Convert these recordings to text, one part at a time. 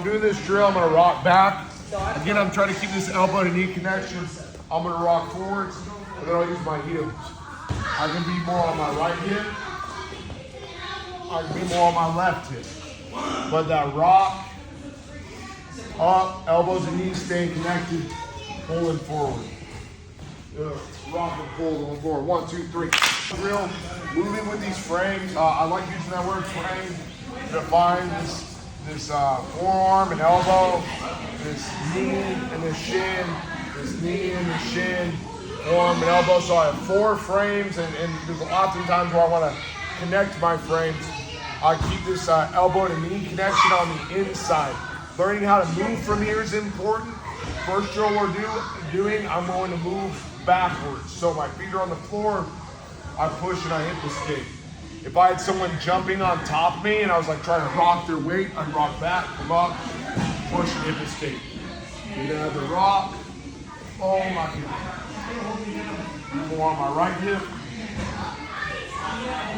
doing this drill, I'm gonna rock back. Again, I'm trying to keep this elbow to knee connection. I'm gonna rock forwards, and then I'll use my heels. I can be more on my right hip. I can be more on my left hip. But that rock, up, elbows and knees staying connected, pulling forward. Rock and pull going forward. 1, 2, 3. Drill, moving with these frames. I like using that word frame to define this forearm and elbow, this knee and this shin, this knee and this shin, forearm and elbow. So I have 4 frames, and there's oftentimes where I want to connect my frames. I keep this elbow to knee connection on the inside. Learning how to move from here is important. First drill we're doing, I'm going to move backwards. So my feet are on the floor, I push and I hip escape. If I had someone jumping on top of me and I was like trying to rock their weight, I'd rock back, come up, push and hip escape. You know, the rock, oh my God. More on my right hip,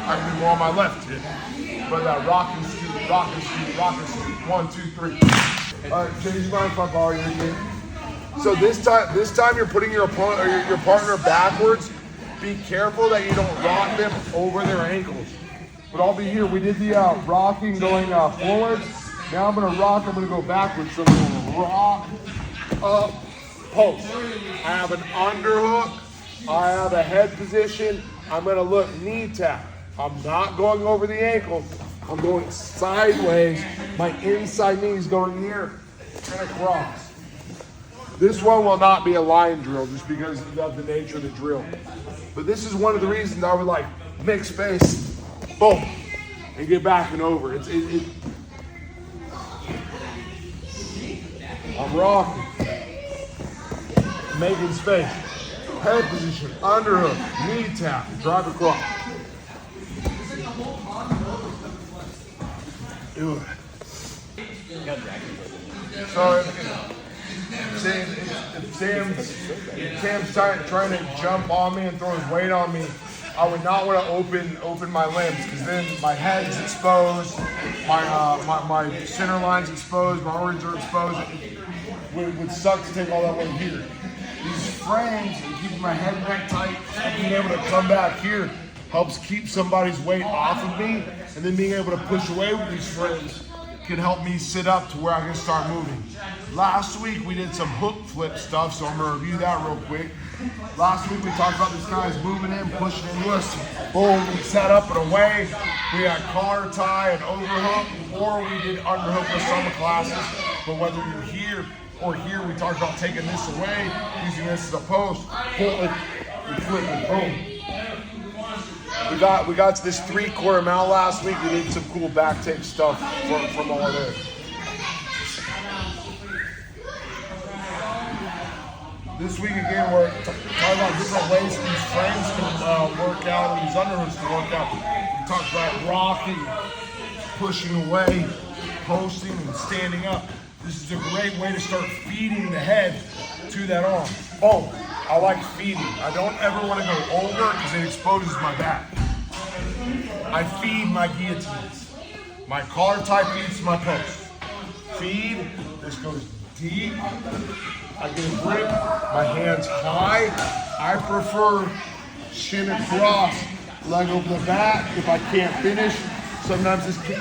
I can be more on my left hip. But that rock and scoot, rock and scoot, rock and scoot. 1, 2, 3. All right, change your mind if I borrow you again. So this time you're putting your opponent or your partner backwards. Be careful that you don't rock them over their ankles. But I'll be here. We did the rocking going forwards. Now I'm gonna rock. I'm gonna go backwards. So I'm gonna rock, up, post. I have an underhook. I have a head position. I'm gonna look knee tap. I'm not going over the ankle. I'm going sideways. My inside knee is going here and across. This one will not be a line drill just because of the nature of the drill. But this is one of the reasons I would like mix space, boom, and get back and over. I'm rocking, making space, head position, underhook, knee tap, drive across. Do it. So if Sam's trying to jump on me and throw his weight on me, I would not want to open my limbs, because then my head's exposed, my center line's exposed, my organs are exposed. It would suck to take all that weight here. These frames, keeping my head and neck tight, being able to come back here helps keep somebody's weight off of me, and then being able to push away with these frames can help me sit up to where I can start moving. Last week we did some hook flip stuff, so I'm gonna review that real quick. Last week we talked about this guy's moving in, pushing into us. Boom, we set up and away. We had collar tie and overhook, or we did underhook with some classes. But whether you're here or here, we talked about taking this away, using this as a post, pull it, and flip it, boom. We got to this 3/4 mount last week. We did some cool back take stuff from all this. This week again, we're talking about different ways these frames can work out, and these underhooks can work out. We talked about rocking, pushing away, posting, and standing up. This is a great way to start feeding the head to that arm. Oh, I like feeding. I don't ever want to go over because it exposes my back. I feed my guillotines. My collar tie feeds my post. Feed, this goes deep. I get a grip, my hands high. I prefer shin across, leg over the back. If I can't finish, sometimes this kick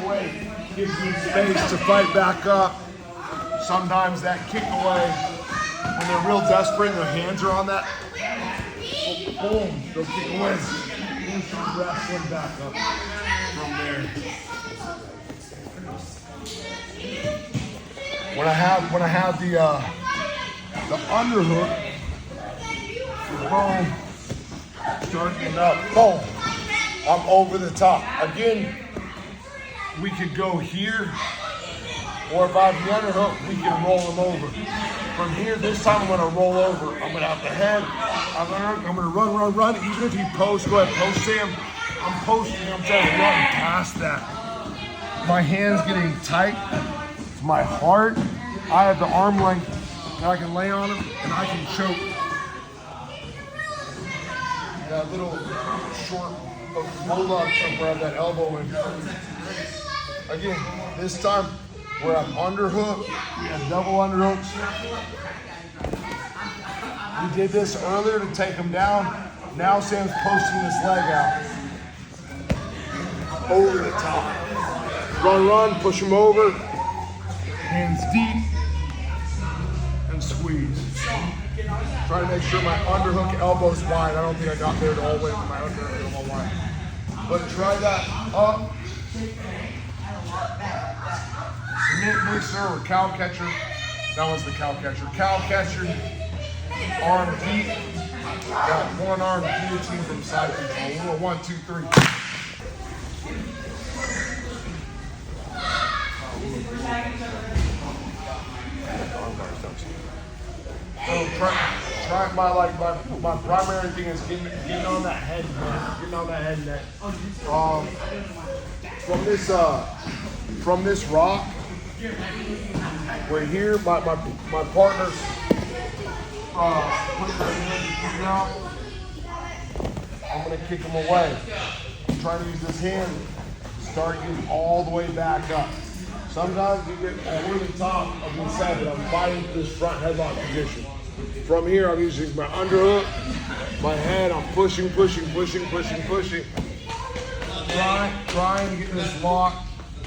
away gives me space to fight back up. Sometimes that kick away, when they're real desperate and their hands are on that, boom, they'll kick away. Wrestling back up from there. When I have the underhook, boom, starting up, boom, I'm over the top. Again, we could go here, or if I have the underhook, we can roll them over. From here, this time I'm gonna roll over. I'm gonna have the head, I'm gonna run. Even if he posts, go ahead, post Sam. I'm posting, I'm trying to run past that. My hand's getting tight, it's my heart. I have the arm length, and I can lay on him, and I can choke. That little short roll up where I have that elbow in. Again, this time, where I'm underhook. We have double underhooks. We did this earlier to take him down. Now Sam's posting this leg out. Over the top. Run, push him over. Hands deep. And squeeze. Try to make sure my underhook elbow's wide. I don't think I got there all the way with my underhook elbow wide. But try that up. Submit mixer or cow catcher. That one's the cow catcher. Cow catcher, arm deep. Got one arm guillotine from side control. 1, 2, 3. So try my primary thing is getting on that head net. Getting on that head net. From this rock, we're here. My partner's putting their hand out. I'm gonna kick him away. I'm trying to use this hand to start getting all the way back up. Sometimes you get over the top of the side, but I'm fighting this front headlock position. From here, I'm using my underhook, my head. I'm pushing. Trying to get this lock,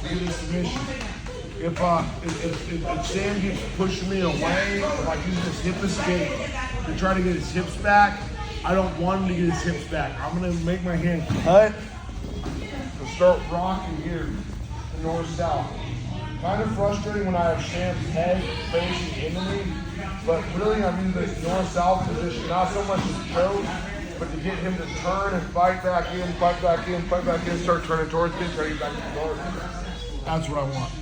get this submission. If Sam keeps pushing me away, if I use this hip escape to try to get his hips back, I don't want him to get his hips back. I'm gonna make my hand cut and start rocking here to north-south. Kind of frustrating when I have Sam's head facing into me, but really I'm in this north-south position, not so much his choke, but to get him to turn and fight back in, start turning towards me, try to get back to the north. That's what I want.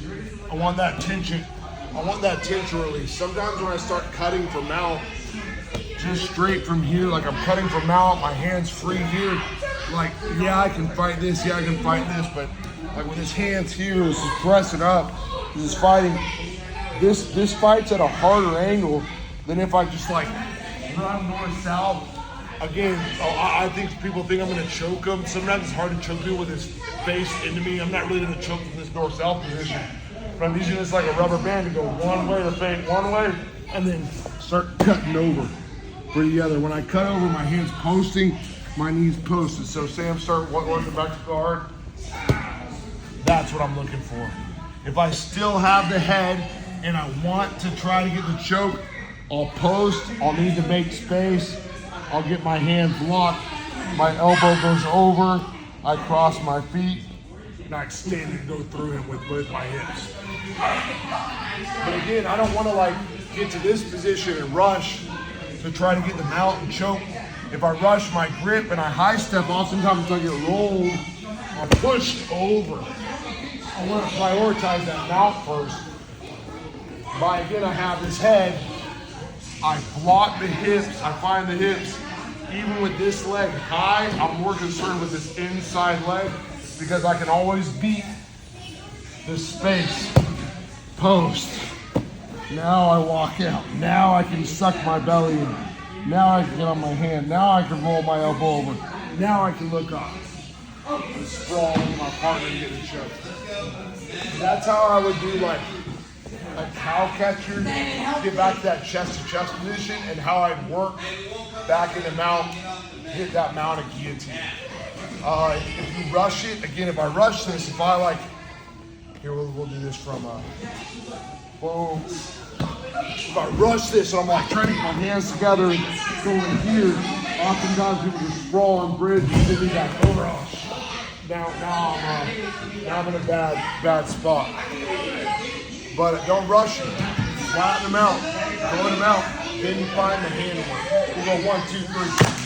I want that tension. I want that tension release. Sometimes when I start cutting from out, just straight from here, like I'm cutting from out, my hand's free here. Like, yeah, I can fight this, but like with his hands here, this is pressing up, this is fighting. This fight's at a harder angle than if I just like run north-south. Again, I think people think I'm gonna choke him. Sometimes it's hard to choke people with his face into me. I'm not really gonna choke with this north-south position. But I'm using this like a rubber band to go one way, to feint one way, and then start cutting over for the other. When I cut over, my hand's posting, my knees posted. So Sam start working back to guard. That's what I'm looking for. If I still have the head and I want to try to get the choke, I'll post, I'll need to make space, I'll get my hands locked, my elbow goes over, I cross my feet, and I extend and go through him with both my hips. But again, I don't want to like get to this position and rush to try to get the mount and choke. If I rush my grip and I high step, oftentimes I get rolled or pushed over. I want to prioritize that mount first. By again, I have this head, I block the hips, I find the hips. Even with this leg high, I'm more concerned with this inside leg because I can always beat this space. Post. Now I walk out. Now I can suck my belly in. Now I can get on my hand. Now I can roll my elbow over. Now I can look up and sprawl with my partner and get a choke. That's how I would do like a cow catcher, get back to that chest-to-chest position, and how I'd work back in the mount, hit that mounted guillotine. If you rush it, again, if I rush this, if I like, here we'll do this from boom. If I rush this and I'm like trying to get my hands together and go in here, oftentimes people just sprawl on bridge and send me back over. Now I'm in a bad spot. But don't rush it. Flatten them out. Throw them out. Then you find the hand work. We'll go 1, 2, 3.